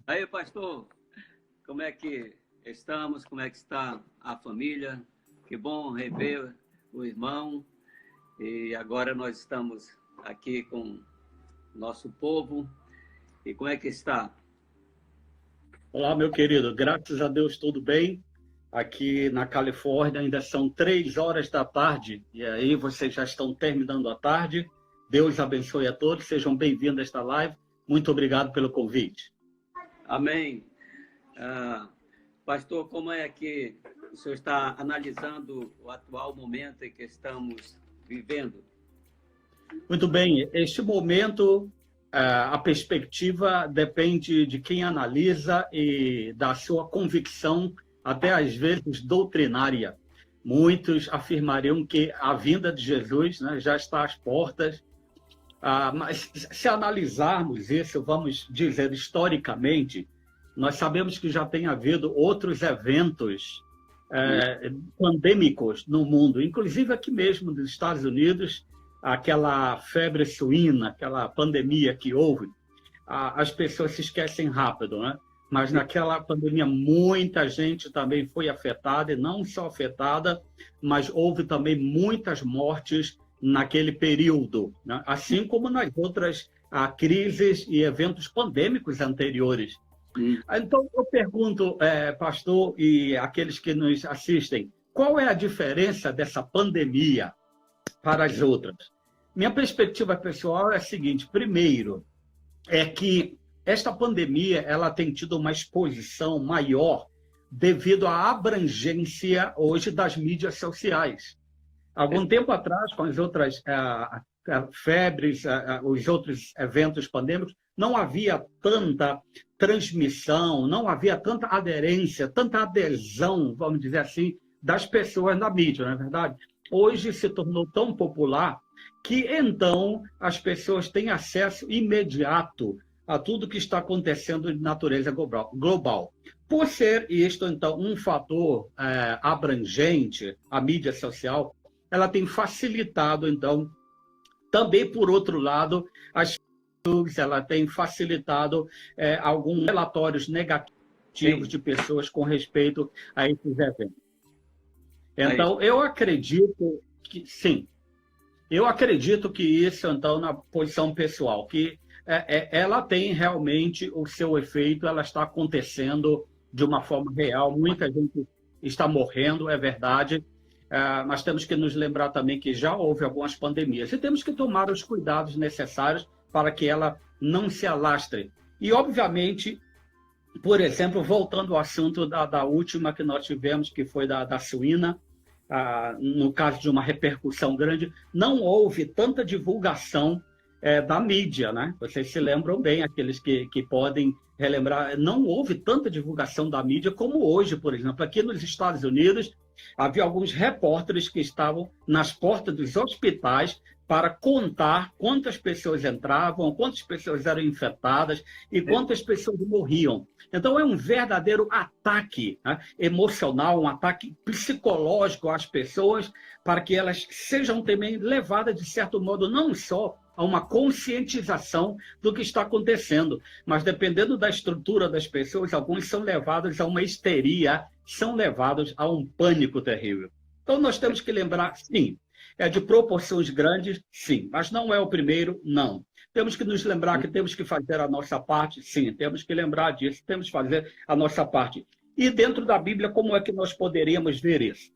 Aí, pastor, como é que estamos? Como é que está a família? Que bom rever o irmão. E agora nós estamos aqui com nosso povo. E como é que está? Olá, meu querido. Graças a Deus, tudo bem. Aqui na Califórnia ainda são 3 horas da tarde. E aí vocês já estão terminando a tarde. Deus abençoe a todos. Sejam bem-vindos a esta live. Muito obrigado pelo convite. Amém. Pastor, como é que o senhor está analisando o atual momento em que estamos vivendo? Muito bem. Este momento, a perspectiva depende de quem analisa e da sua convicção, até às vezes doutrinária. Muitos afirmariam que a vinda de Jesus, né, já está às portas. Mas se analisarmos isso, vamos dizer historicamente, nós sabemos que já tem havido outros eventos pandêmicos no mundo, inclusive aqui mesmo nos Estados Unidos, aquela febre suína, aquela pandemia que houve. As pessoas se esquecem rápido, né? Mas naquela pandemia muita gente também foi afetada, e não só afetada, mas houve também muitas mortes naquele período, né? Assim como nas outras crises e eventos pandêmicos anteriores. Então, eu pergunto, pastor, e aqueles que nos assistem, qual é a diferença dessa pandemia para as outras? Minha perspectiva pessoal é a seguinte: primeiro, é que esta pandemia ela tem tido uma exposição maior devido à abrangência hoje das mídias sociais. Algum tempo atrás, com as outras febres, os outros eventos pandêmicos, não havia tanta transmissão, não havia tanta aderência, tanta adesão, vamos dizer assim, das pessoas na mídia, não é verdade? Hoje se tornou tão popular que, então, as pessoas têm acesso imediato a tudo que está acontecendo de natureza global. Por ser isto, então, um fator abrangente, a mídia social, ela tem facilitado, então, também, por outro lado, ela tem facilitado alguns relatórios negativos de pessoas com respeito a esses eventos. Então, eu acredito que, sim, eu acredito que isso, então, na posição pessoal, que ela tem realmente o seu efeito, ela está acontecendo de uma forma real, muita gente está morrendo, é verdade, mas temos que nos lembrar também que já houve algumas pandemias e temos que tomar os cuidados necessários para que ela não se alastre. E, obviamente, por exemplo, voltando ao assunto da última que nós tivemos, que foi da suína, no caso de uma repercussão grande, não houve tanta divulgação da mídia, né? Vocês se lembram bem, aqueles que podem relembrar, não houve tanta divulgação da mídia como hoje, por exemplo. Aqui nos Estados Unidos, havia alguns repórteres que estavam nas portas dos hospitais para contar quantas pessoas entravam, quantas pessoas eram infectadas e quantas pessoas morriam. Então, é um verdadeiro ataque, né, emocional, um ataque psicológico às pessoas, para que elas sejam também levadas, de certo modo, não só a uma conscientização do que está acontecendo, mas, dependendo da estrutura das pessoas, alguns são levados a uma histeria, são levados a um pânico terrível. Então, nós temos que lembrar, sim, é de proporções grandes, sim, mas não é o primeiro, não. Temos que nos lembrar que temos que fazer a nossa parte, sim, temos que lembrar disso, temos que fazer a nossa parte. E dentro da Bíblia, como é que nós poderíamos ver isso?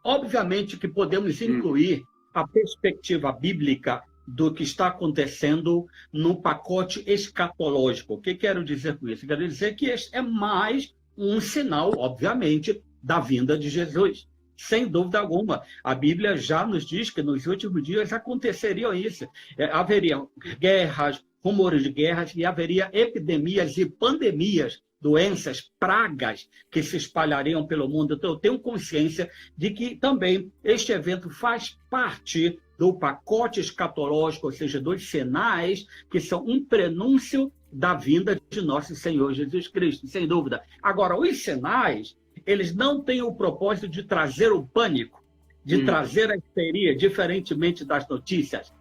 Obviamente que podemos incluir a perspectiva bíblica do que está acontecendo no pacote escatológico. O que quero dizer com isso? Quero dizer que este é mais um sinal, obviamente, da vinda de Jesus. Sem dúvida alguma. A Bíblia já nos diz que nos últimos dias aconteceriam isso. Haveriam guerras, rumores de guerras, e haveria epidemias e pandemias, doenças, pragas que se espalhariam pelo mundo. Então, eu tenho consciência de que também este evento faz parte do pacote escatológico, ou seja, dos sinais que são um prenúncio da vinda de nosso Senhor Jesus Cristo, sem dúvida. Agora, os sinais, eles não têm o propósito de trazer o pânico, de trazer a histeria, diferentemente das notícias.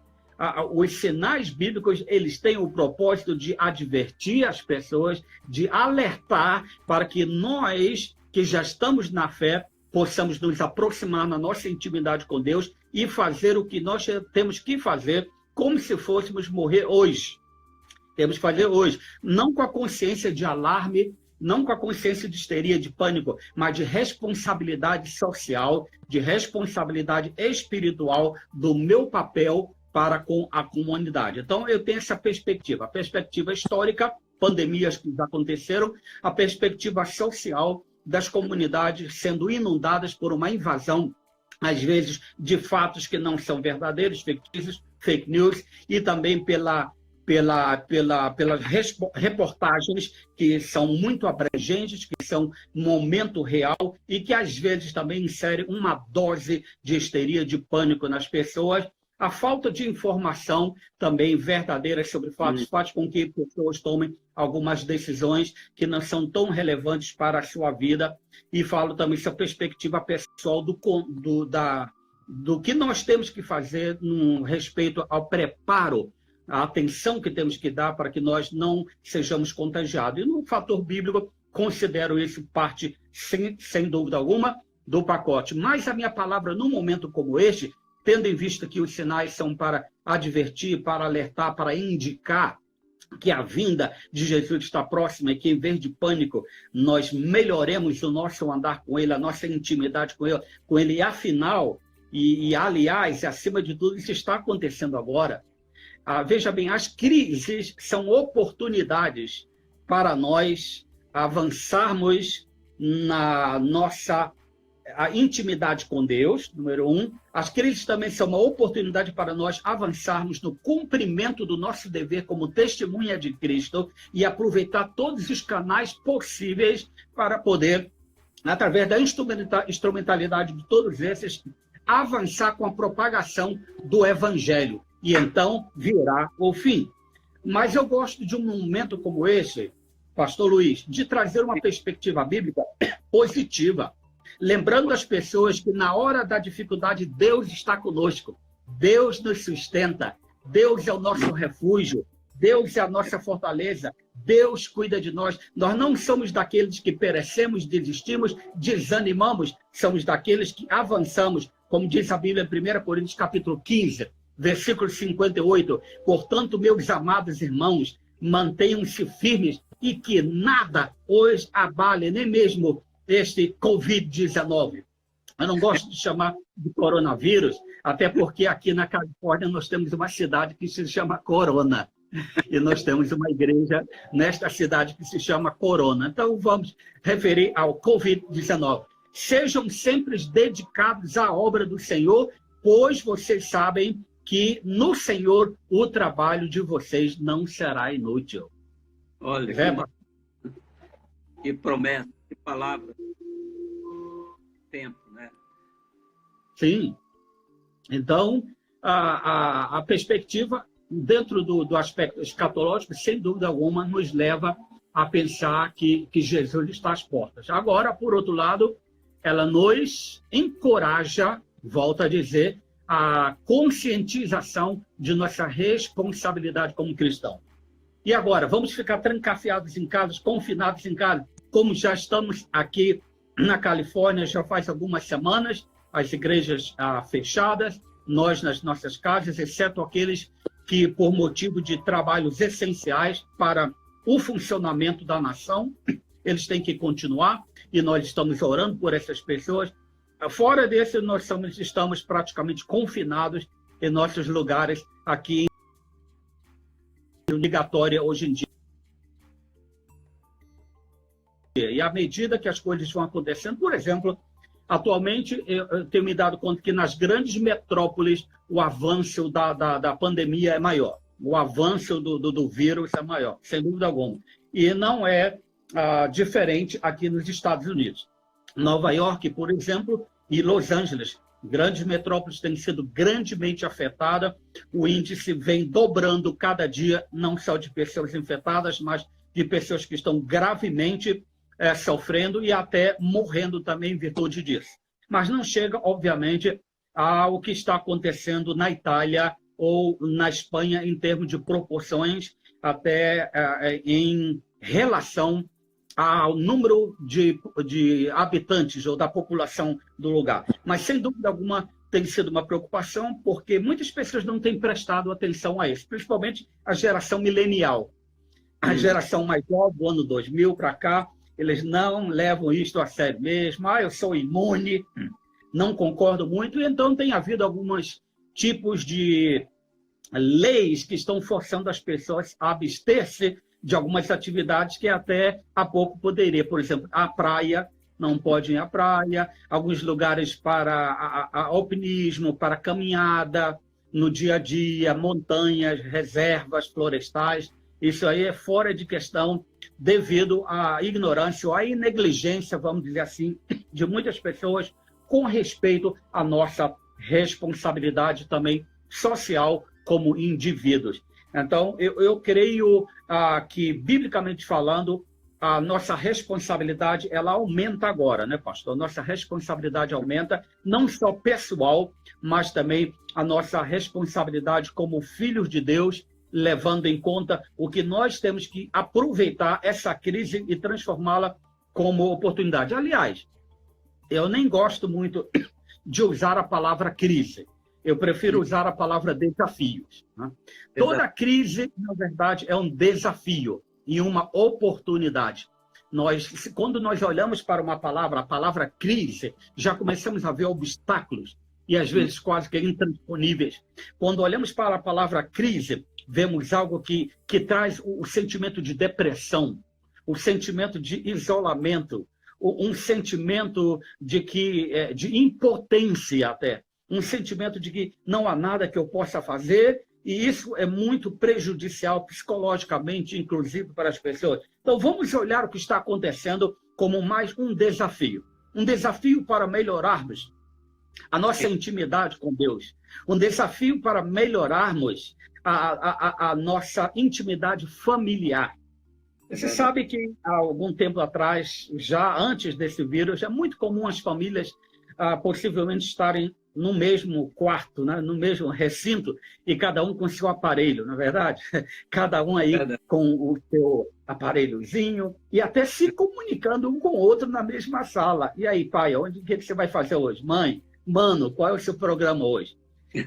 os sinais bíblicos, eles têm o propósito de advertir as pessoas, de alertar para que nós, que já estamos na fé, possamos nos aproximar na nossa intimidade com Deus e fazer o que nós temos que fazer, como se fôssemos morrer hoje. Temos que fazer hoje, não com a consciência de alarme, não com a consciência de histeria, de pânico, mas de responsabilidade social, de responsabilidade espiritual do meu papel para com a comunidade. Então, eu tenho essa perspectiva, a perspectiva histórica, pandemias que aconteceram, a perspectiva social das comunidades sendo inundadas por uma invasão, às vezes, de fatos que não são verdadeiros, fictícios, fake news, e também pelas reportagens que são muito abrangentes, que são momento real e que às vezes também inserem uma dose de histeria, de pânico nas pessoas. A falta de informação também verdadeira sobre fatos faz com que pessoas tomem algumas decisões que não são tão relevantes para a sua vida. E falo também essa perspectiva pessoal do que nós temos que fazer no respeito ao preparo, a atenção que temos que dar para que nós não sejamos contagiados. E no fator bíblico, considero isso parte, sem dúvida alguma, do pacote. Mas a minha palavra, num momento como este, tendo em vista que os sinais são para advertir, para alertar, para indicar que a vinda de Jesus está próxima e que, em vez de pânico, nós melhoremos o nosso andar com Ele, a nossa intimidade com Ele. E, afinal, aliás, acima de tudo, isso está acontecendo agora. Veja bem, as crises são oportunidades para nós avançarmos na nossa intimidade com Deus, número 1. As crises também são uma oportunidade para nós avançarmos no cumprimento do nosso dever como testemunha de Cristo e aproveitar todos os canais possíveis para poder, através da instrumentalidade de todos esses, avançar com a propagação do Evangelho. E então virá o fim. Mas eu gosto de um momento como esse, Pastor Luiz, de trazer uma perspectiva bíblica positiva, lembrando as pessoas que na hora da dificuldade Deus está conosco, Deus nos sustenta, Deus é o nosso refúgio, Deus é a nossa fortaleza, Deus cuida de nós. Nós não somos daqueles que perecemos, desistimos, desanimamos, somos daqueles que avançamos, como diz a Bíblia em 1 Coríntios capítulo 15, versículo 58, portanto, meus amados irmãos, mantenham-se firmes e que nada os abale, nem mesmo este Covid-19. Eu não gosto de chamar de coronavírus, até porque aqui na Califórnia nós temos uma cidade que se chama Corona. E nós temos uma igreja nesta cidade que se chama Corona. Então vamos referir ao Covid-19. Sejam sempre dedicados à obra do Senhor, pois vocês sabem que no Senhor o trabalho de vocês não será inútil. Olha, que promessa, que palavra. Tempo, né? Sim. Então, a perspectiva, dentro do aspecto escatológico, sem dúvida alguma, nos leva a pensar que Jesus está às portas. Agora, por outro lado, ela nos encoraja, volta a dizer, a conscientização de nossa responsabilidade como cristão. E agora, vamos ficar trancafiados em casa, confinados em casa, como já estamos aqui na Califórnia, já faz algumas semanas, as igrejas fechadas, nós nas nossas casas, exceto aqueles que, por motivo de trabalhos essenciais para o funcionamento da nação, eles têm que continuar, e nós estamos orando por essas pessoas. Fora desse, nós estamos praticamente confinados em nossos lugares aqui em obrigatória hoje em dia. E à medida que as coisas vão acontecendo, por exemplo, atualmente eu tenho me dado conta que nas grandes metrópoles o avanço da pandemia é maior. O avanço do vírus é maior, sem dúvida alguma. E não é diferente aqui nos Estados Unidos. Nova York, por exemplo, e Los Angeles, grandes metrópoles têm sido grandemente afetadas. O índice vem dobrando cada dia, não só de pessoas infectadas, mas de pessoas que estão gravemente sofrendo e até morrendo também em virtude disso. Mas não chega, obviamente, ao que está acontecendo na Itália ou na Espanha em termos de proporções, até em relação ao número de habitantes ou da população do lugar. Mas, sem dúvida alguma, tem sido uma preocupação, porque muitas pessoas não têm prestado atenção a isso, principalmente a geração milenial. A geração mais nova, do ano 2000 para cá, eles não levam isto a sério mesmo. Eu sou imune, não concordo muito. E então tem havido alguns tipos de leis que estão forçando as pessoas a abster-se de algumas atividades que até há pouco poderia. Por exemplo, a praia, não pode ir à praia, alguns lugares para alpinismo, para caminhada no dia a dia, montanhas, reservas florestais. Isso aí é fora de questão devido à ignorância ou à negligência, vamos dizer assim, de muitas pessoas com respeito à nossa responsabilidade também social como indivíduos. Então, eu creio que, biblicamente falando, a nossa responsabilidade ela aumenta agora, né, pastor? A nossa responsabilidade aumenta, não só pessoal, mas também a nossa responsabilidade como filhos de Deus, levando em conta o que nós temos que aproveitar essa crise e transformá-la como oportunidade. Aliás, eu nem gosto muito de usar a palavra crise. Eu prefiro usar a palavra desafios. Né? Toda crise, na verdade, é um desafio e uma oportunidade. Quando nós olhamos para uma palavra, a palavra crise, já começamos a ver obstáculos e, às vezes, quase que intransponíveis. Quando olhamos para a palavra crise, vemos algo que traz o sentimento de depressão, o sentimento de isolamento, um sentimento de impotência até, um sentimento de que não há nada que eu possa fazer, e isso é muito prejudicial psicologicamente, inclusive para as pessoas. Então, vamos olhar o que está acontecendo como mais um desafio para melhorarmos a nossa intimidade com Deus, um desafio para melhorarmos a nossa intimidade familiar. Você sabe que há algum tempo atrás, já antes desse vírus, é muito comum as famílias possivelmente estarem no mesmo quarto, né? No mesmo recinto, e cada um com seu aparelho, não é verdade? Cada um aí com o seu aparelhozinho, e até se comunicando um com o outro na mesma sala. E aí, pai, o que você vai fazer hoje? Mãe, mano, qual é o seu programa hoje?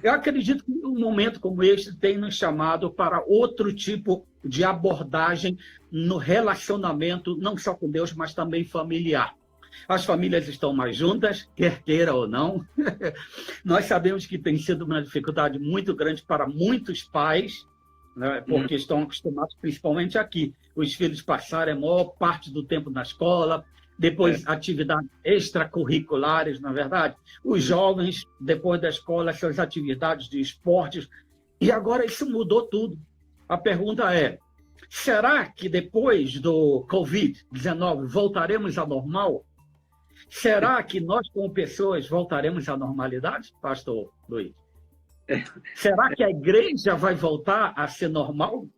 Eu acredito que um momento como este tem nos chamado para outro tipo de abordagem no relacionamento, não só com Deus, mas também familiar. As famílias estão mais juntas, quer queira ou não. Nós sabemos que tem sido uma dificuldade muito grande para muitos pais, né, porque estão acostumados, principalmente aqui, os filhos passarem a maior parte do tempo na escola, depois atividades extracurriculares, na verdade. Os jovens, depois da escola, suas atividades de esportes. E agora isso mudou tudo. A pergunta é, será que depois do Covid-19 voltaremos ao normal? Será que nós, como pessoas, voltaremos à normalidade, pastor Luiz? Será que a igreja vai voltar a ser normal?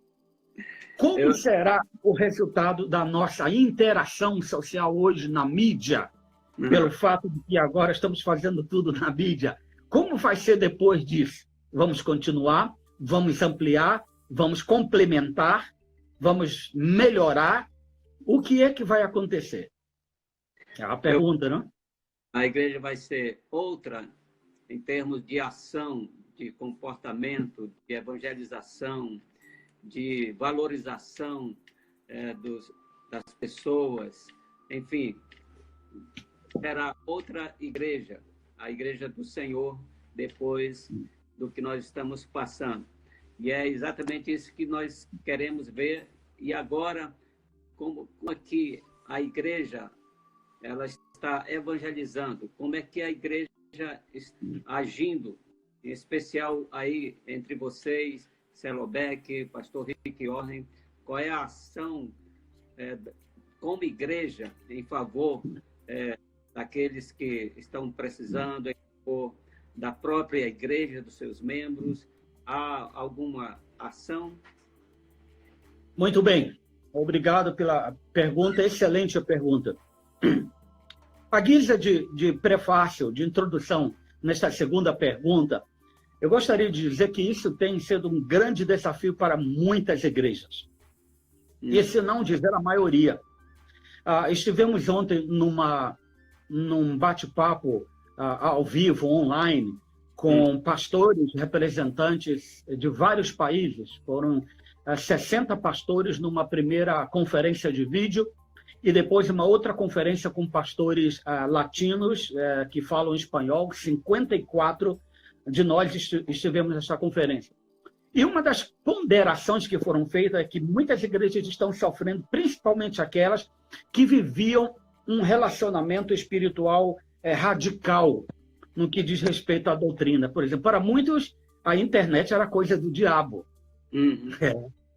Como será o resultado da nossa interação social hoje na mídia, pelo fato de que agora estamos fazendo tudo na mídia? Como vai ser depois disso? Vamos continuar? Vamos ampliar? Vamos complementar? Vamos melhorar? O que é que vai acontecer? É a pergunta, não? A igreja vai ser outra em termos de ação, de comportamento, de evangelização, de valorização das pessoas, enfim, será outra igreja, a igreja do Senhor, depois do que nós estamos passando. E é exatamente isso que nós queremos ver. E agora, como aqui a igreja ela está evangelizando, como é que a igreja está agindo, em especial aí entre vocês, Celobeck, pastor Rick Orren, qual é a ação como igreja em favor daqueles que estão precisando, em favor da própria igreja, dos seus membros? Há alguma ação? Muito bem. Obrigado pela pergunta, excelente a pergunta. A guisa de prefácio, de introdução, nesta segunda pergunta, Eu gostaria de dizer que isso tem sido um grande desafio para muitas igrejas. E se não dizer a maioria. Estivemos ontem num bate-papo ao vivo, online, com pastores, representantes de vários países. Foram 60 pastores numa primeira conferência de vídeo e depois uma outra conferência com pastores latinos que falam espanhol. 54 de nós estivemos nessa conferência. E uma das ponderações que foram feitas é que muitas igrejas estão sofrendo, principalmente aquelas que viviam um relacionamento espiritual radical no que diz respeito à doutrina. Por exemplo, para muitos, a internet era coisa do diabo.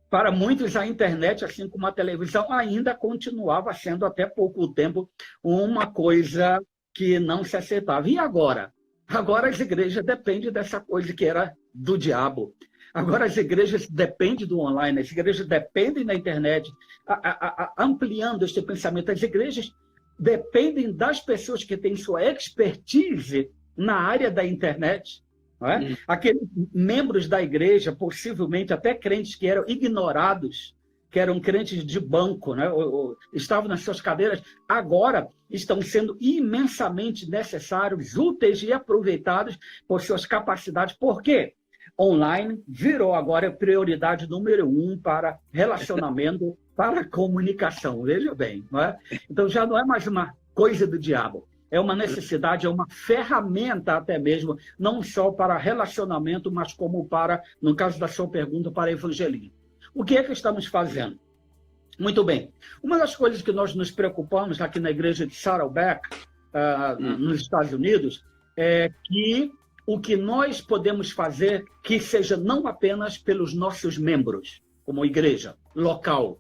Para muitos, a internet, assim como a televisão, ainda continuava sendo, até pouco tempo, uma coisa que não se aceitava. E agora? Agora as igrejas dependem dessa coisa que era do diabo. Agora as igrejas dependem do online, as igrejas dependem da internet. Ampliando este pensamento, as igrejas dependem das pessoas que têm sua expertise na área da internet. Não é? Aqueles membros da igreja, possivelmente até crentes que eram ignorados, que eram crentes de banco, né? ou estavam nas suas cadeiras, agora estão sendo imensamente necessários, úteis e aproveitados por suas capacidades. Por quê? Online virou agora prioridade número 1 para relacionamento, para comunicação. Veja bem, não é? Então já não é mais uma coisa do diabo. É uma necessidade, é uma ferramenta até mesmo, não só para relacionamento, mas como para, no caso da sua pergunta, para evangelismo. O que é que estamos fazendo? Muito bem. Uma das coisas que nós nos preocupamos aqui na igreja de Saddleback, nos Estados Unidos, é que o que nós podemos fazer que seja não apenas pelos nossos membros, como igreja local,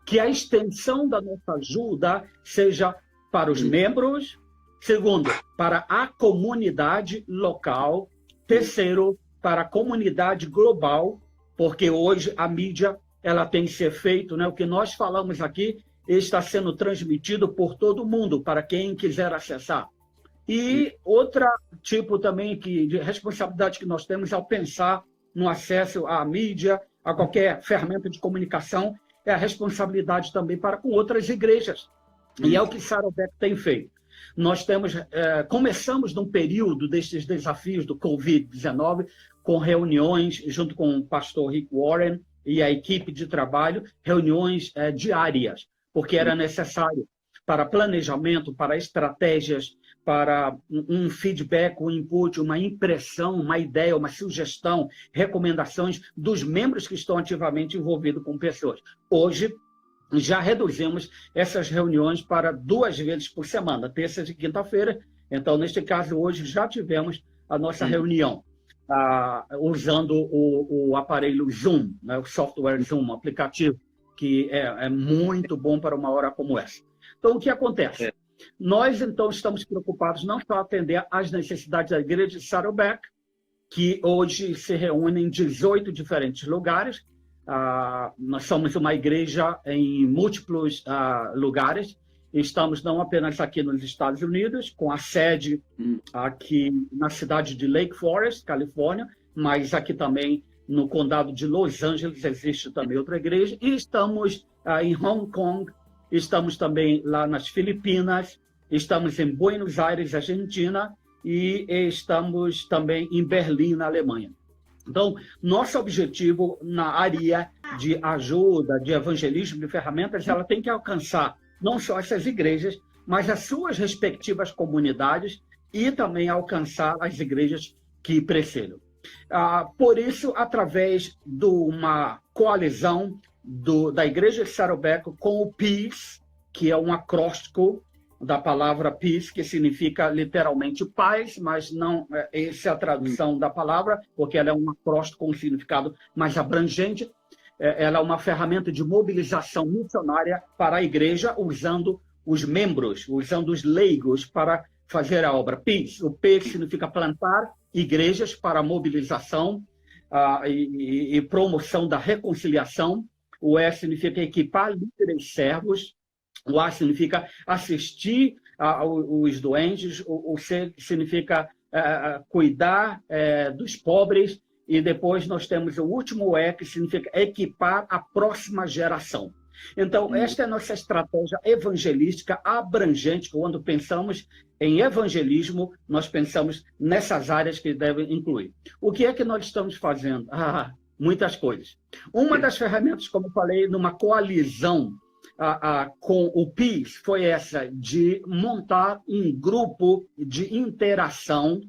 que a extensão da nossa ajuda seja para os membros, segundo, para a comunidade local, terceiro, para a comunidade global, porque hoje a mídia ela tem que ser feita, né? O que nós falamos aqui está sendo transmitido por todo mundo, para quem quiser acessar. E outro tipo também de responsabilidade que nós temos ao pensar no acesso à mídia, a qualquer ferramenta de comunicação, é a responsabilidade também para com outras igrejas. E é o que Saddleback tem feito. Nós começamos num período desses desafios do Covid-19 com reuniões junto com o pastor Rick Warren e a equipe de trabalho, reuniões diárias, porque era necessário para planejamento, para estratégias, para um feedback, um input, uma impressão, uma ideia, uma sugestão, recomendações dos membros que estão ativamente envolvidos com pessoas. Hoje, já reduzimos essas reuniões para 2 vezes por semana, terça e quinta-feira. Então, neste caso, hoje já tivemos a nossa reunião usando o aparelho Zoom, né, o software Zoom, um aplicativo que é muito bom para uma hora como essa. Então, o que acontece? Nós, então, estamos preocupados não só atender às necessidades da igreja de Saddleback, que hoje se reúne em 18 diferentes lugares. Nós somos uma igreja em múltiplos lugares. Estamos não apenas aqui nos Estados Unidos, com a sede aqui na cidade de Lake Forest, Califórnia, mas aqui também no condado de Los Angeles existe também outra igreja. E estamos em Hong Kong, estamos também lá nas Filipinas, estamos em Buenos Aires, Argentina, e estamos também em Berlim, na Alemanha. Então, nosso objetivo na área de ajuda, de evangelismo, de ferramentas, ela tem que alcançar não só essas igrejas, mas as suas respectivas comunidades e também alcançar as igrejas que precedem. Por isso, através de uma coalizão da Igreja de Saddleback com o PEACE, que é um acróstico da palavra peace, que significa literalmente paz, mas não essa é a tradução da palavra, porque ela é um acróstico com um significado mais abrangente. Ela é uma ferramenta de mobilização missionária para a igreja, usando os membros, usando os leigos para fazer a obra. Peace. O P significa plantar igrejas para mobilização e promoção da reconciliação. O E significa equipar líderes e servos. O A significa assistir os doentes. O C significa cuidar dos pobres, e depois nós temos o último E, que significa equipar a próxima geração. Então, esta é a nossa estratégia evangelística abrangente. Quando pensamos em evangelismo, nós pensamos nessas áreas que devem incluir. O que é que nós estamos fazendo? Muitas coisas. Uma das ferramentas, como eu falei, numa coalizão com o PIS, foi essa de montar um grupo de interação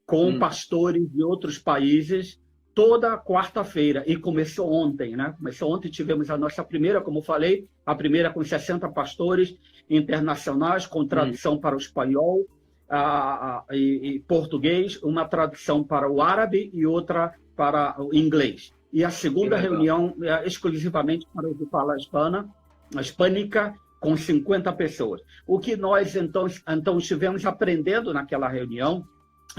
com pastores de outros países, toda quarta-feira, e começou ontem, né? Começou ontem, tivemos a nossa primeira, como eu falei, a primeira com 60 pastores internacionais, com tradução para o espanhol e português, uma tradução para o árabe e outra para o inglês. E a segunda reunião exclusivamente para o de fala hispânica, com 50 pessoas. O que nós, então estivemos aprendendo naquela reunião,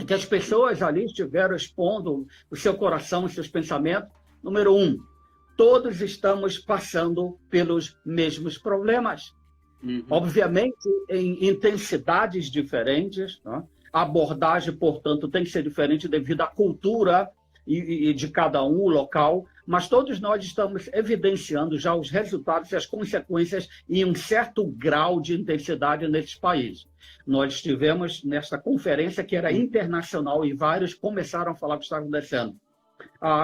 que as pessoas ali estiveram expondo o seu coração, os seus pensamentos. Número 1, todos estamos passando pelos mesmos problemas. Obviamente, em intensidades diferentes, né? A abordagem, portanto, tem que ser diferente devido à cultura e de cada um, o local, mas todos nós estamos evidenciando já os resultados e as consequências em um certo grau de intensidade nesses países. Nós estivemos nesta conferência que era internacional e vários começaram a falar o que está acontecendo.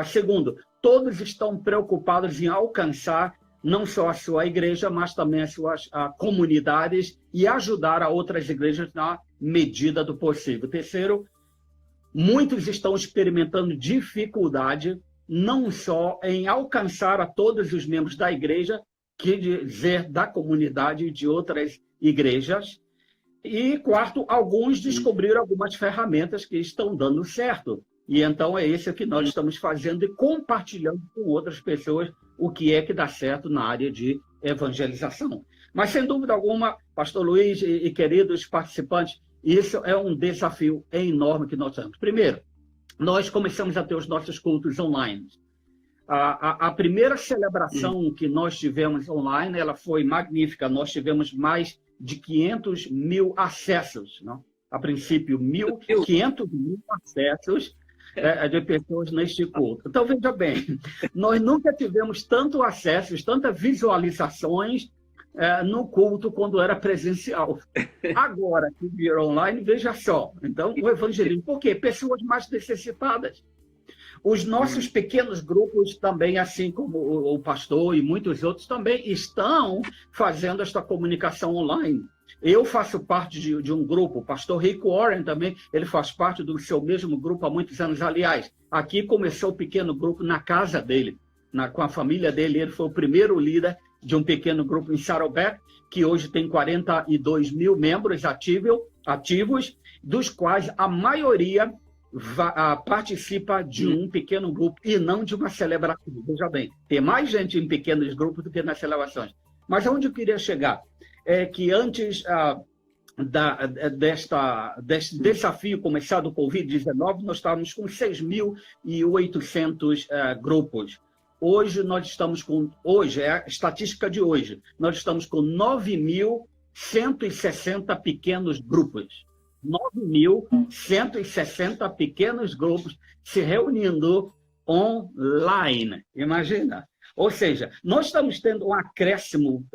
Segundo, todos estão preocupados em alcançar não só a sua igreja, mas também as suas comunidades e ajudar a outras igrejas na medida do possível. Terceiro, muitos estão experimentando dificuldade não só em alcançar a todos os membros da igreja, que dizer da comunidade e de outras igrejas. E quarto, alguns descobriram algumas ferramentas que estão dando certo. E então é isso que nós estamos fazendo e compartilhando com outras pessoas o que é que dá certo na área de evangelização. Mas, sem dúvida alguma, pastor Luiz e queridos participantes, isso é um desafio enorme que nós temos. Primeiro, nós começamos a ter os nossos cultos online. A primeira celebração que nós tivemos online, ela foi magnífica. Nós tivemos mais de 500 mil acessos. Não? A princípio, 500 mil acessos de pessoas neste culto. Então, veja bem, nós nunca tivemos tanto acessos, tantas visualizações no culto quando era presencial. Agora que virou online, veja só. Então, o evangelismo. Por quê? Pessoas mais necessitadas. Os nossos pequenos grupos também, assim como o pastor e muitos outros, também estão fazendo esta comunicação online. Eu faço parte de um grupo, o pastor Rick Warren também, ele faz parte do seu mesmo grupo há muitos anos. Aliás, aqui começou o pequeno grupo na casa dele, com a família dele. Ele foi o primeiro líder de um pequeno grupo em Saddleback, que hoje tem 42 mil membros ativos, dos quais a maioria participa de um pequeno grupo e não de uma celebração. Veja bem, tem mais gente em pequenos grupos do que nas celebrações. Mas aonde eu queria chegar é que antes deste desafio começar do Covid-19, nós estávamos com 6.800 grupos. Hoje nós estamos com, é a estatística de hoje, nós estamos com 9.160 pequenos grupos. 9.160 pequenos grupos se reunindo online. Imagina. Ou seja, nós estamos tendo um acréscimo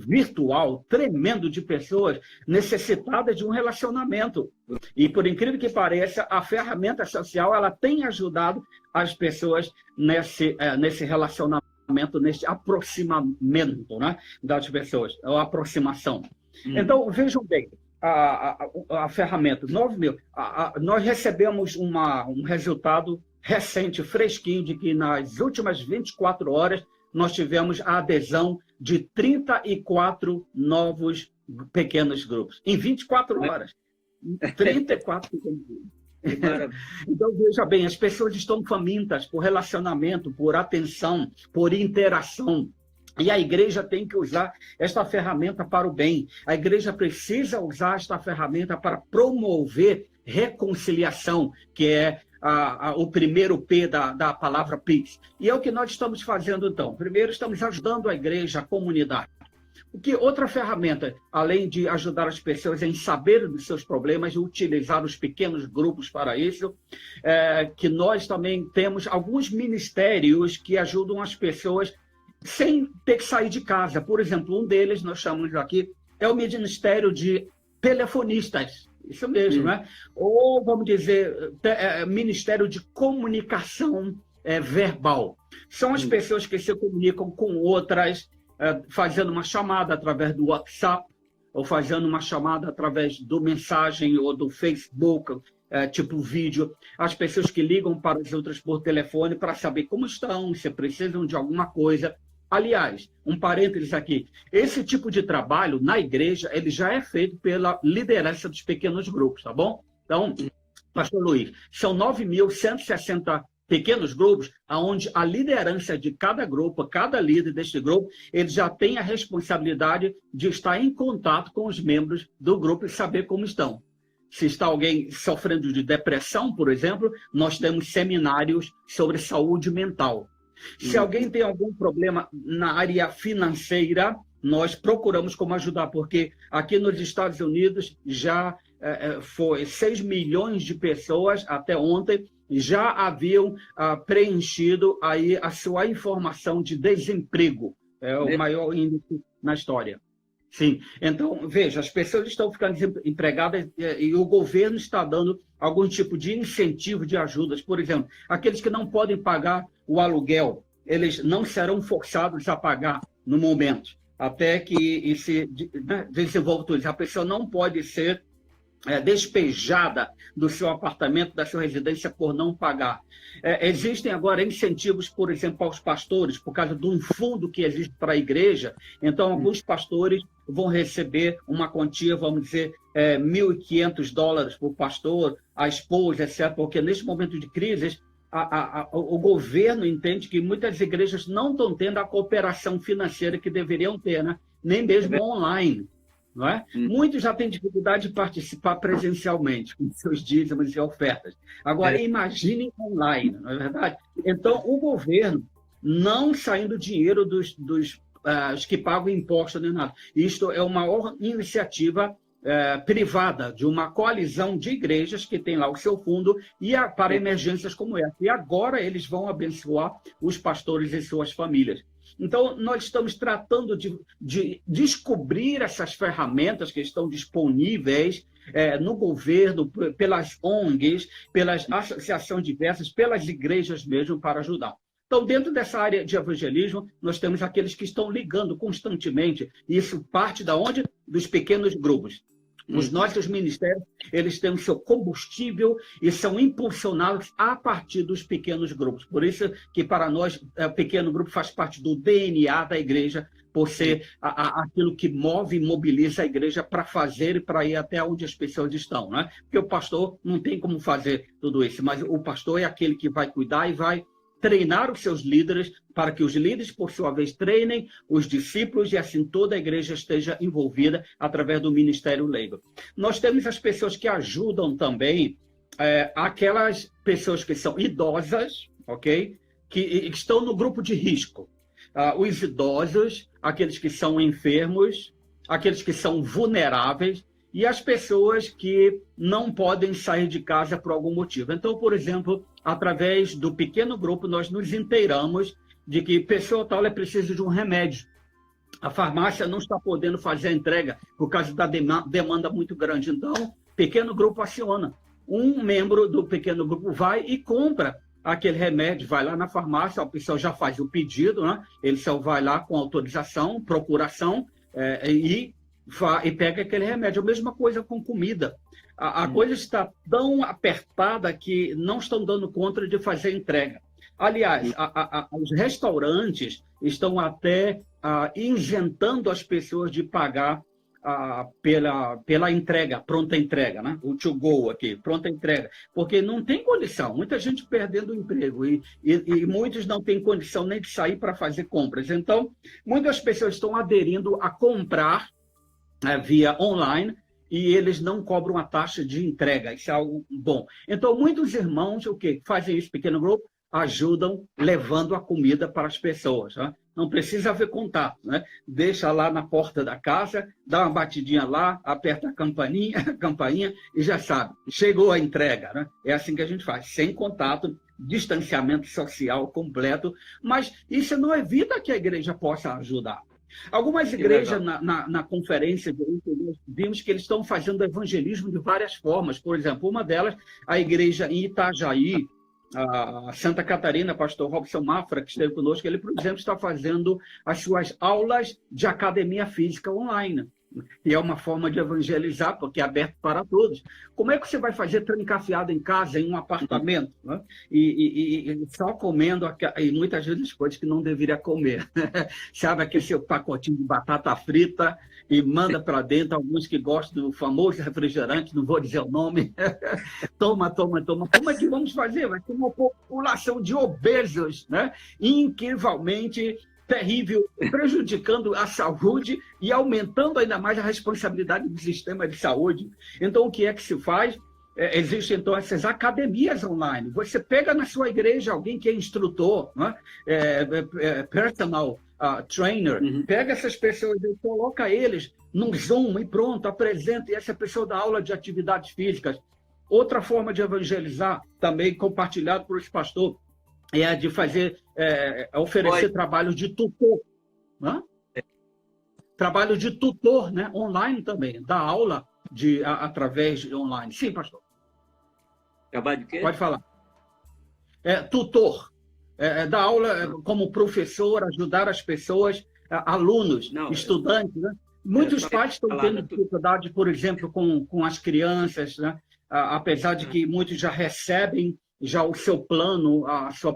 virtual tremendo de pessoas necessitadas de um relacionamento. E, por incrível que pareça, a ferramenta social ela tem ajudado as pessoas nesse relacionamento, nesse aproximamento, né, das pessoas, a aproximação. Então, vejam bem, a ferramenta, 9.000, nós recebemos um resultado recente, fresquinho, de que nas últimas 24 horas nós tivemos a adesão de 34 novos pequenos grupos. Em 24 horas. 34 pequenos grupos. Então, veja bem, as pessoas estão famintas por relacionamento, por atenção, por interação. E a igreja tem que usar esta ferramenta para o bem. A igreja precisa usar esta ferramenta para promover reconciliação, que é o primeiro P da palavra PIX. E é o que nós estamos fazendo, então. Primeiro, estamos ajudando a igreja, a comunidade. Que outra ferramenta, além de ajudar as pessoas em saber dos seus problemas e utilizar os pequenos grupos para isso, que nós também temos alguns ministérios que ajudam as pessoas sem ter que sair de casa. Por exemplo, um deles, nós chamamos aqui, é o Ministério de Telefonistas. Isso mesmo, né? Ou, vamos dizer, Ministério de Comunicação Verbal. São as pessoas que se comunicam com outras, fazendo uma chamada através do WhatsApp, ou fazendo uma chamada através do mensagem ou do Facebook, tipo vídeo. As pessoas que ligam para as outras por telefone para saber como estão, se precisam de alguma coisa. Aliás, um parênteses aqui, esse tipo de trabalho na igreja, ele já é feito pela liderança dos pequenos grupos, tá bom? Então, pastor Luiz, são 9.160 pequenos grupos, onde a liderança de cada grupo, cada líder deste grupo, ele já tem a responsabilidade de estar em contato com os membros do grupo e saber como estão. Se está alguém sofrendo de depressão, por exemplo, nós temos seminários sobre saúde mental. Se alguém tem algum problema na área financeira, nós procuramos como ajudar, porque aqui nos Estados Unidos já foi 6 milhões de pessoas, até ontem, já haviam preenchido aí a sua informação de desemprego. É o maior índice na história. Sim. Então, veja, as pessoas estão ficando desempregadas e o governo está dando algum tipo de incentivo de ajudas. Por exemplo, aqueles que não podem pagar o aluguel, eles não serão forçados a pagar no momento, até que se desenvolva tudo. A pessoa não pode ser despejada do seu apartamento, da sua residência, por não pagar. Existem agora incentivos, por exemplo, aos pastores, por causa de um fundo que existe para a igreja. Então, alguns pastores vão receber uma quantia, vamos dizer, $1.500 por pastor, a esposa, etc., porque nesse momento de crise, o governo entende que muitas igrejas não estão tendo a cooperação financeira que deveriam ter, né? Nem mesmo online. Não é? Muitos já têm dificuldade de participar presencialmente, com seus dízimos e ofertas. Agora, imaginem online, não é verdade? Então, o governo não saindo dinheiro dos que pagam imposto nem nada. Isto é uma iniciativa privada de uma coalizão de igrejas que tem lá o seu fundo para emergências como essa. E agora eles vão abençoar os pastores e suas famílias. Então, nós estamos tratando de descobrir essas ferramentas que estão disponíveis no governo, pelas ONGs, pelas associações diversas, pelas igrejas mesmo, para ajudar. Então, dentro dessa área de evangelismo, nós temos aqueles que estão ligando constantemente. Isso parte da onde? Dos pequenos grupos. Os nossos ministérios, eles têm o seu combustível e são impulsionados a partir dos pequenos grupos. Por isso que, para nós, o pequeno grupo faz parte do DNA da igreja, por ser aquilo que move e mobiliza a igreja para fazer e para ir até onde as pessoas estão, né? Porque o pastor não tem como fazer tudo isso, mas o pastor é aquele que vai cuidar e vai treinar os seus líderes, para que os líderes, por sua vez, treinem os discípulos e assim toda a igreja esteja envolvida através do ministério leigo. Nós temos as pessoas que ajudam também, aquelas pessoas que são idosas, ok? Que estão no grupo de risco. Os idosos, aqueles que são enfermos, aqueles que são vulneráveis, e as pessoas que não podem sair de casa por algum motivo. Então, por exemplo, através do pequeno grupo, nós nos inteiramos de que pessoa tal precisa de um remédio. A farmácia não está podendo fazer a entrega por causa da demanda muito grande. Então, o pequeno grupo aciona. Um membro do pequeno grupo vai e compra aquele remédio, vai lá na farmácia, a pessoa já faz o pedido, né? Ele só vai lá com autorização, procuração, e pega aquele remédio. A mesma coisa com comida. A coisa está tão apertada que não estão dando conta de fazer a entrega. Aliás, os restaurantes estão até isentando as pessoas de pagar pela entrega, pronta entrega, né? O to go aqui, pronta entrega, porque não tem condição, muita gente perdendo o emprego e muitos não têm condição nem de sair para fazer compras. Então, muitas pessoas estão aderindo a comprar via online e eles não cobram a taxa de entrega. Isso é algo bom. Então, muitos irmãos, o que fazem isso, pequeno grupo, ajudam levando a comida para as pessoas, né? não precisa haver contato, né? Deixa lá na porta da casa, dá uma batidinha lá, aperta a campainha e já sabe, chegou a entrega, né? É assim que a gente faz, sem contato, distanciamento social completo, mas isso não evita que a igreja possa ajudar. Algumas igrejas, na conferência, vimos que eles estão fazendo evangelismo de várias formas. Por exemplo, uma delas, a igreja em Itajaí, a Santa Catarina, pastor Robson Mafra, que esteve conosco, ele, por exemplo, está fazendo as suas aulas de academia física online. E é uma forma de evangelizar, porque é aberto para todos. Como é que você vai fazer trancafiado em casa, em um apartamento, né? E só comendo, e muitas vezes coisas que não deveria comer? Sabe aquele seu pacotinho de batata frita e manda para dentro, alguns que gostam do famoso refrigerante, não vou dizer o nome. Toma. Como é que vamos fazer? Vai ter uma população de obesos, né? Incrivelmente terrível, prejudicando a saúde e aumentando ainda mais a responsabilidade do sistema de saúde. Então, o que é que se faz? Existem, então, essas academias online. Você pega na sua igreja alguém que é instrutor, né? Personal trainer, pega essas pessoas e coloca eles num Zoom e pronto, apresenta, e essa pessoa dá aula de atividades físicas. Outra forma de evangelizar, também compartilhado por esse pastor, é a de fazer, oferecer trabalho de tutor. Né? Trabalho de tutor, né? Online também, dar aula através de online. Sim, pastor. Trabalho de quê? Pode falar. Tutor. Dar aula como professor, ajudar as pessoas, alunos, estudantes. Né? Muitos pais estão tendo dificuldade, por exemplo, com as crianças, né? Apesar de que muitos já recebem já o seu plano, a sua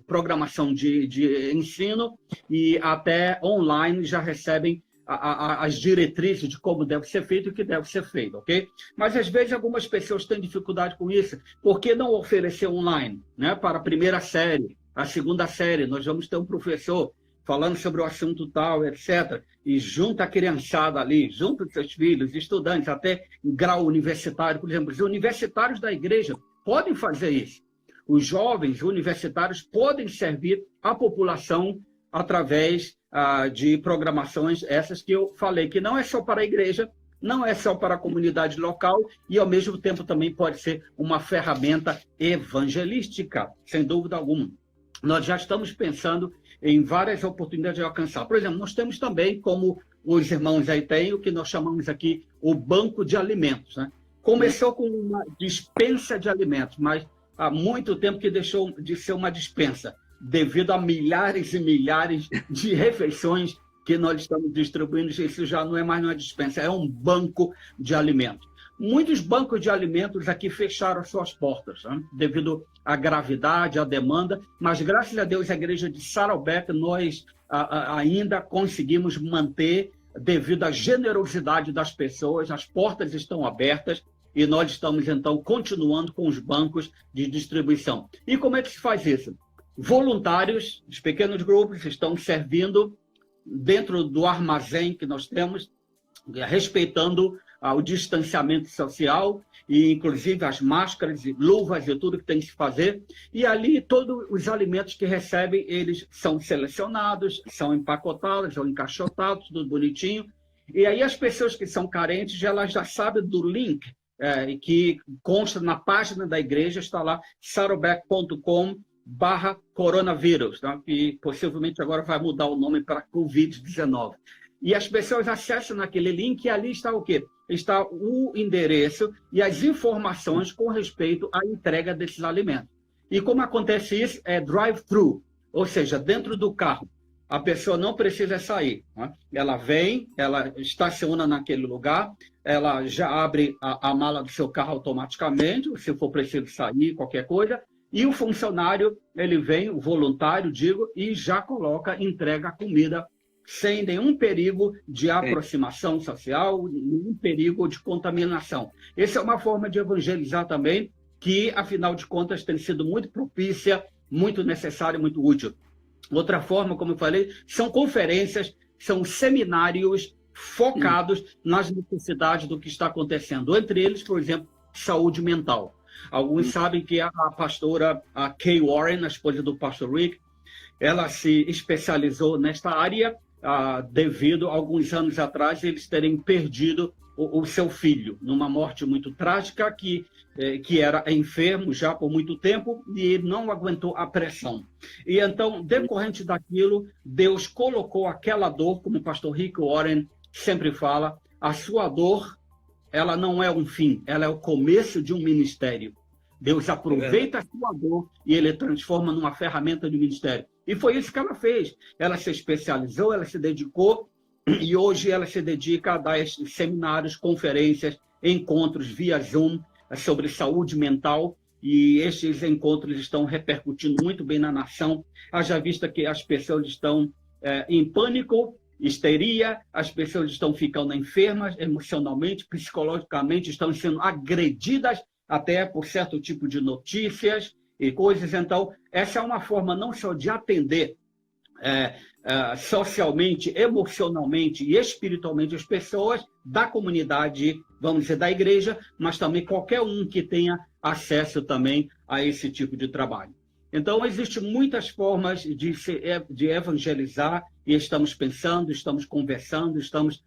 programação de ensino, e até online já recebem as diretrizes de como deve ser feito e o que deve ser feito, ok? Mas, às vezes, algumas pessoas têm dificuldade com isso. Por que não oferecer online? Né? Para a primeira série, a segunda série, nós vamos ter um professor falando sobre o assunto tal, etc. E junta a criançada ali, junto os seus filhos, estudantes, até em grau universitário, por exemplo. Os universitários da igreja podem fazer isso. Os jovens universitários podem servir a população através de programações essas que eu falei, que não é só para a igreja, não é só para a comunidade local e, ao mesmo tempo, também pode ser uma ferramenta evangelística, sem dúvida alguma. Nós já estamos pensando em várias oportunidades de alcançar. Por exemplo, nós temos também, como os irmãos aí têm, o que nós chamamos aqui o banco de alimentos, né? Começou com uma dispensa de alimentos, mas há muito tempo que deixou de ser uma dispensa, devido a milhares e milhares de refeições que nós estamos distribuindo. Isso já não é mais uma dispensa, é um banco de alimentos. Muitos bancos de alimentos aqui fecharam suas portas, né? Devido à gravidade, à demanda, mas graças a Deus a igreja de Saddleback nós ainda conseguimos manter, devido à generosidade das pessoas, as portas estão abertas e nós estamos então continuando com os bancos de distribuição. E como é que se faz isso? Voluntários, os pequenos grupos estão servindo dentro do armazém que nós temos, respeitando o distanciamento social e, inclusive, as máscaras e luvas e tudo que tem que se fazer. E ali, todos os alimentos que recebem, eles são selecionados, são empacotados ou encaixotados, tudo bonitinho. E aí as pessoas que são carentes, elas já sabem do link que consta na página da igreja, está lá, saddleback.com/coronavírus, tá? Que possivelmente agora vai mudar o nome para Covid-19. E as pessoas acessam naquele link e ali está o quê? Está o endereço e as informações com respeito à entrega desses alimentos. E como acontece isso? É drive-thru, ou seja, dentro do carro. A pessoa não precisa sair, né? Ela vem, ela estaciona naquele lugar, ela já abre a mala do seu carro automaticamente, se for preciso sair, qualquer coisa, e o funcionário, ele vem, o voluntário, digo, e já coloca, entrega a comida sem nenhum perigo de aproximação social, nenhum perigo de contaminação. Essa é uma forma de evangelizar também, que, afinal de contas, tem sido muito propícia, muito necessária e muito útil. Outra forma, como eu falei, são conferências, são seminários focados nas necessidades do que está acontecendo. Entre eles, por exemplo, saúde mental. Alguns sabem que a pastora Kay Warren, a esposa do pastor Rick, ela se especializou nesta área devido a alguns anos atrás eles terem perdido o seu filho numa morte muito trágica, que era enfermo já por muito tempo e não aguentou a pressão. E então, decorrente daquilo, Deus colocou aquela dor, como o pastor Rick Warren sempre fala, a sua dor, ela não é um fim, ela é o começo de um ministério. Deus aproveita a sua dor e ele transforma numa ferramenta de ministério. E foi isso que ela fez. Ela se especializou, ela se dedicou, e hoje ela se dedica a dar seminários, conferências, encontros via Zoom sobre saúde mental, e estes encontros estão repercutindo muito bem na nação. Haja vista que as pessoas estão em pânico, histeria, as pessoas estão ficando enfermas emocionalmente, psicologicamente, estão sendo agredidas até por certo tipo de notícias e coisas. Então, essa é uma forma não só de atender socialmente, emocionalmente e espiritualmente as pessoas da comunidade, vamos dizer, da igreja, mas também qualquer um que tenha acesso também a esse tipo de trabalho. Então, existem muitas formas de evangelizar e estamos pensando, estamos conversando, estamos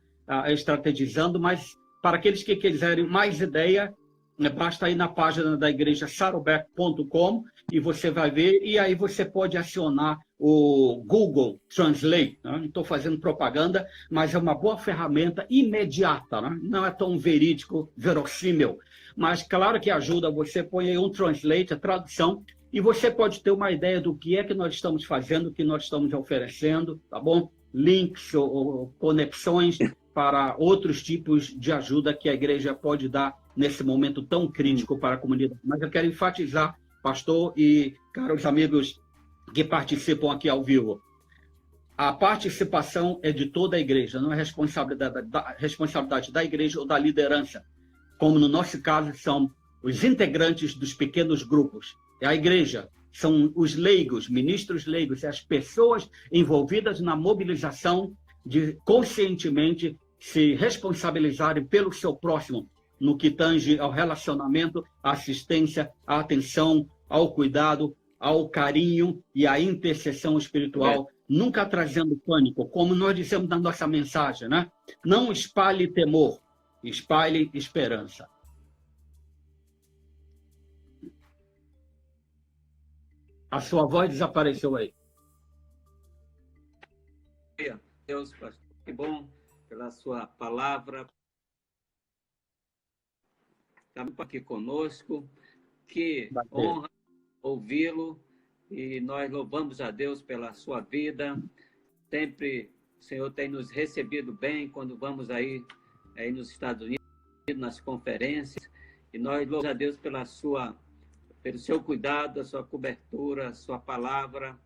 estrategizando, mas para aqueles que quiserem mais ideia, basta ir na página da igreja sarobeck.com e você vai ver, e aí você pode acionar o Google Translate. Né? Não estou fazendo propaganda, mas é uma boa ferramenta imediata, né? Não é tão verídico, verossímil, mas claro que ajuda. Você põe aí um Translate, a tradução, e você pode ter uma ideia do que é que nós estamos fazendo, o que nós estamos oferecendo, tá bom? Links ou conexões para outros tipos de ajuda que a igreja pode dar nesse momento tão crítico para a comunidade. Mas eu quero enfatizar, pastor e caros amigos que participam aqui ao vivo, a participação é de toda a igreja, não é responsabilidade da igreja ou da liderança, como no nosso caso são os integrantes dos pequenos grupos. É a igreja, são os leigos, ministros leigos, as pessoas envolvidas na mobilização de conscientemente se responsabilizarem pelo seu próximo, no que tange ao relacionamento, à assistência, à atenção, ao cuidado, ao carinho e à intercessão espiritual, nunca trazendo pânico, como nós dissemos na nossa mensagem, né? Não espalhe temor, espalhe esperança. A sua voz desapareceu aí. Deus, pastor, que bom pela sua palavra. Está aqui conosco, que honra ouvi-lo, e nós louvamos a Deus pela sua vida. Sempre o Senhor tem nos recebido bem quando vamos aí nos Estados Unidos, nas conferências, e nós louvamos a Deus pelo seu cuidado, a sua cobertura, a sua palavra,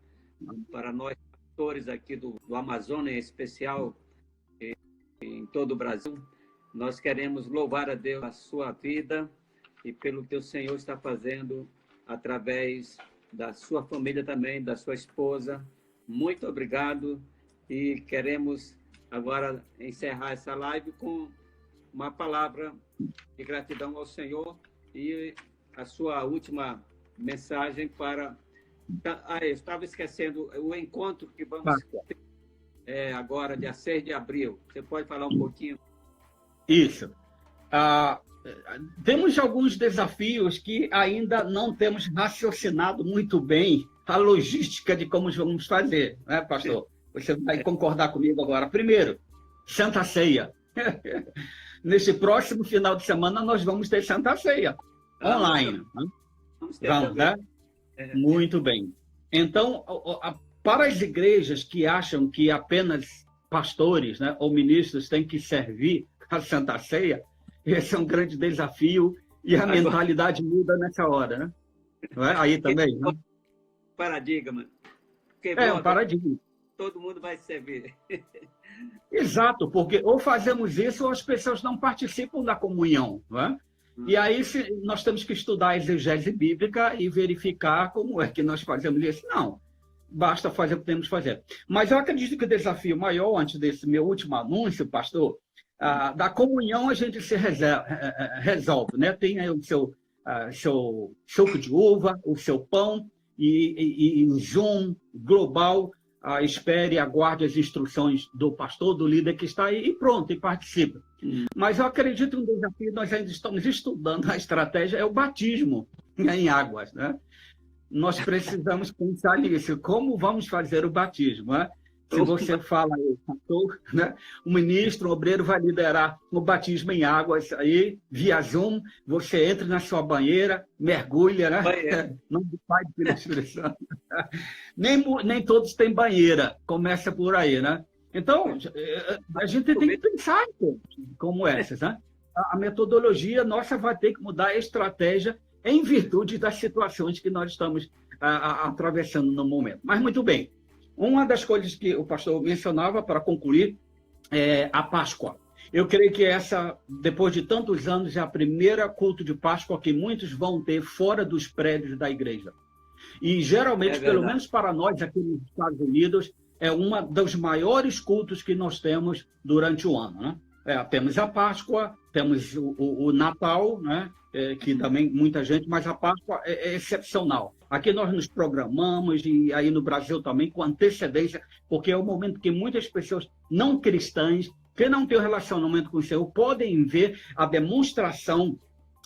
para nós pastores aqui do Amazonas, em especial em todo o Brasil. Nós queremos louvar a Deus a sua vida e pelo que o Senhor está fazendo através da sua família também, da sua esposa. Muito obrigado, e queremos agora encerrar essa live com uma palavra de gratidão ao Senhor e a sua última mensagem para... eu estava esquecendo o encontro que vamos ter agora, dia 6 de abril. Você pode falar um pouquinho? Isso. Temos alguns desafios que ainda não temos raciocinado muito bem a logística de como vamos fazer, né, pastor? Você vai concordar comigo agora. Primeiro, Santa Ceia. Nesse próximo final de semana nós vamos ter Santa Ceia online. Vamos, né? Muito bem. Então, para as igrejas que acham que apenas pastores, né, ou ministros têm que servir a Santa Ceia, esse é um grande desafio, e a mentalidade muda nessa hora, né? Não é? Aí também, né? Paradigma. Um paradigma. Todo mundo vai servir. Exato, porque ou fazemos isso ou as pessoas não participam da comunhão, não é? E aí nós temos que estudar a exegese bíblica e verificar como é que nós fazemos isso. Não, basta fazer o que temos que fazer. Mas eu acredito que o desafio maior, antes desse meu último anúncio, pastor, da comunhão a gente se resolve, né? Tem aí o seu suco de uva, o seu pão, e em Zoom, global, espere e aguarde as instruções do pastor, do líder que está aí, e pronto, e participe. Mas eu acredito que um desafio, nós ainda estamos estudando a estratégia, é o batismo em águas, né? Nós precisamos pensar nisso, como vamos fazer o batismo, né? Se você fala, pastor, né? O ministro, o obreiro vai liderar o batismo em águas aí, via Zoom, você entra na sua banheira, mergulha, né? Não Pai, do Filho e do Espírito Santo. Nem todos têm banheira, começa por aí, né? Então, a gente tem que pensar em coisas como essas, né? A metodologia nossa vai ter que mudar a estratégia em virtude das situações que nós estamos atravessando no momento. Mas, muito bem. Uma das coisas que o pastor mencionava, para concluir, é a Páscoa. Eu creio que essa, depois de tantos anos, é a primeira culto de Páscoa que muitos vão ter fora dos prédios da igreja. E, geralmente, pelo menos para nós aqui nos Estados Unidos, é uma dos maiores cultos que nós temos durante o ano, né? Temos a Páscoa, temos o Natal, né? Que também muita gente, mas a Páscoa é excepcional. Aqui nós nos programamos, e aí no Brasil também, com antecedência, porque é o momento que muitas pessoas não cristãs, que não têm um relacionamento com o Senhor, podem ver a demonstração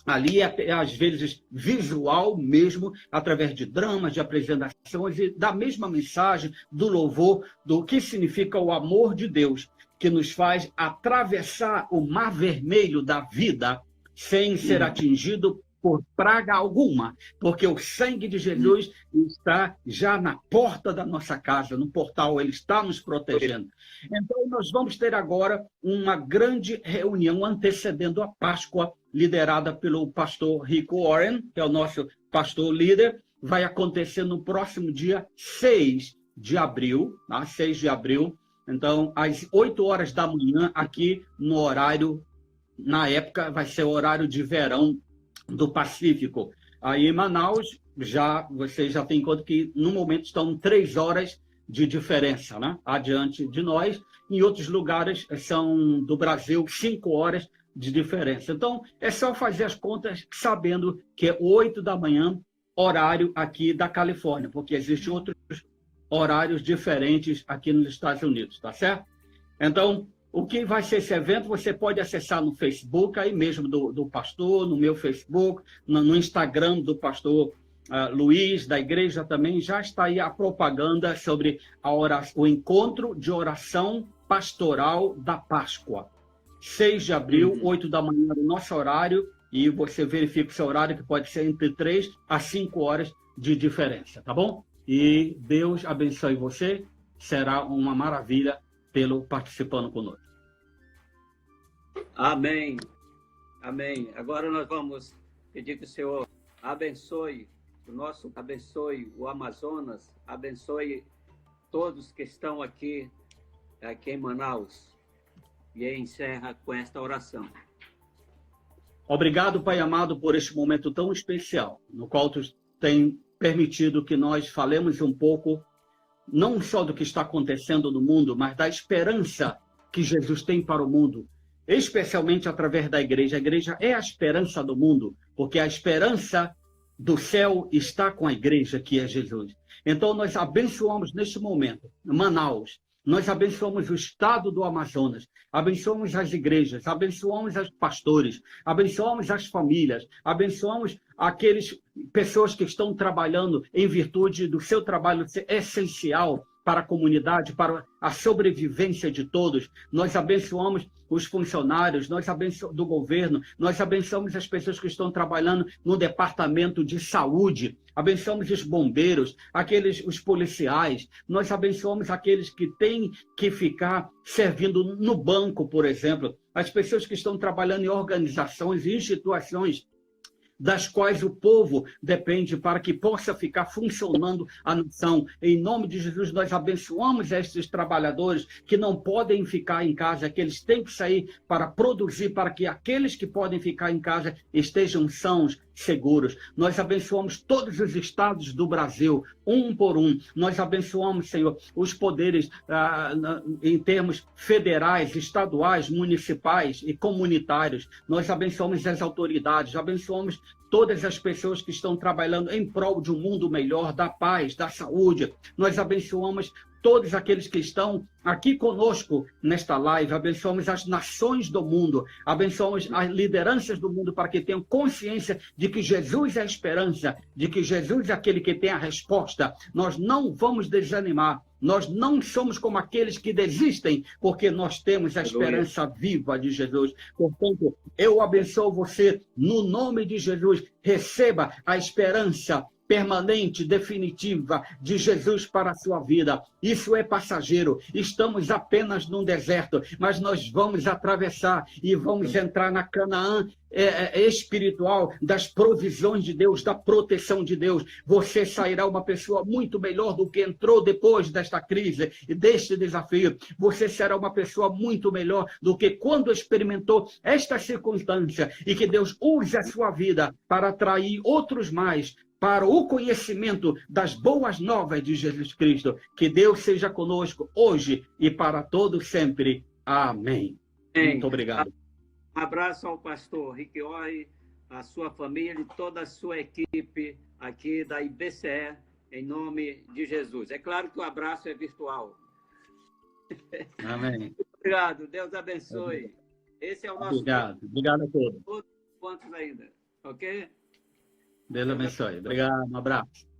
ali, às vezes visual mesmo, através de dramas, de apresentações, e da mesma mensagem, do louvor, do que significa o amor de Deus, que nos faz atravessar o mar vermelho da vida sem ser atingido por praga alguma, porque o sangue de Jesus está já na porta da nossa casa, no portal, ele está nos protegendo. Então, nós vamos ter agora uma grande reunião antecedendo a Páscoa, liderada pelo pastor Rick Warren, que é o nosso pastor líder. Vai acontecer no próximo dia 6 de abril, tá? 6 de abril. Então, às 8 horas da manhã, aqui no horário, na época, vai ser o horário de verão do Pacífico. Aí em Manaus, vocês já têm em conta que, no momento, estão 3 horas de diferença, né? Adiante de nós. Em outros lugares, são do Brasil, 5 horas de diferença. Então, é só fazer as contas sabendo que é 8 da manhã, horário aqui da Califórnia, porque existem outros horários diferentes aqui nos Estados Unidos, tá certo? Então, o que vai ser esse evento, você pode acessar no Facebook, aí mesmo do pastor, no meu Facebook, no Instagram do pastor Luiz, da igreja também, já está aí a propaganda sobre o encontro de oração pastoral da Páscoa. 6 de abril, 8 da manhã, no nosso horário, e você verifica o seu horário, que pode ser entre 3 a 5 horas de diferença, tá bom? E Deus abençoe você, será uma maravilha tê-lo participando conosco. Amém. Amém. Agora nós vamos pedir que o Senhor abençoe abençoe o Amazonas, abençoe todos que estão aqui em Manaus. E aí encerra com esta oração. Obrigado, Pai amado, por este momento tão especial, no qual tu tem permitido que nós falemos um pouco, não só do que está acontecendo no mundo, mas da esperança que Jesus tem para o mundo, especialmente através da igreja. A igreja é a esperança do mundo, porque a esperança do céu está com a igreja, que é Jesus. Então, nós abençoamos neste momento Manaus, nós abençoamos o estado do Amazonas, abençoamos as igrejas, abençoamos os pastores, abençoamos as famílias, abençoamos aquelas pessoas que estão trabalhando em virtude do seu trabalho essencial para a comunidade, para a sobrevivência de todos. Nós abençoamos os funcionários, nós abençoamos do governo, nós abençoamos as pessoas que estão trabalhando no departamento de saúde, abençoamos os bombeiros, os policiais, nós abençoamos aqueles que têm que ficar servindo no banco, por exemplo, as pessoas que estão trabalhando em organizações e instituições das quais o povo depende para que possa ficar funcionando a nação. Em nome de Jesus, nós abençoamos estes trabalhadores que não podem ficar em casa, que eles têm que sair para produzir, para que aqueles que podem ficar em casa estejam sãos, seguros. Nós abençoamos todos os estados do Brasil, um por um. Nós abençoamos, Senhor, os poderes em termos federais, estaduais, municipais e comunitários. Nós abençoamos as autoridades, abençoamos todas as pessoas que estão trabalhando em prol de um mundo melhor, da paz, da saúde. Nós abençoamos todos aqueles que estão aqui conosco nesta live, abençoamos as nações do mundo, abençoamos as lideranças do mundo para que tenham consciência de que Jesus é a esperança, de que Jesus é aquele que tem a resposta. Nós não vamos desanimar, nós não somos como aqueles que desistem, porque nós temos a esperança viva de Jesus. Portanto, eu abençoo você no nome de Jesus. Receba a esperança permanente, definitiva de Jesus para a sua vida. Isso é passageiro. Estamos apenas num deserto, mas nós vamos atravessar e vamos entrar na Canaã espiritual das provisões de Deus, da proteção de Deus. Você sairá uma pessoa muito melhor do que entrou depois desta crise e deste desafio. Você será uma pessoa muito melhor do que quando experimentou esta circunstância, e que Deus use a sua vida para atrair outros mais para o conhecimento das boas novas de Jesus Cristo. Que Deus seja conosco hoje e para todo sempre. Amém. Muito obrigado. Um abraço ao pastor Rick Orri, a sua família e toda a sua equipe aqui da IBCE, em nome de Jesus. É claro que o abraço é virtual. Amém. Obrigado. Deus abençoe. Esse é o nosso... Obrigado. Obrigado a todos. Quantos ainda? Ok? Deus abençoe. Obrigado. Um abraço.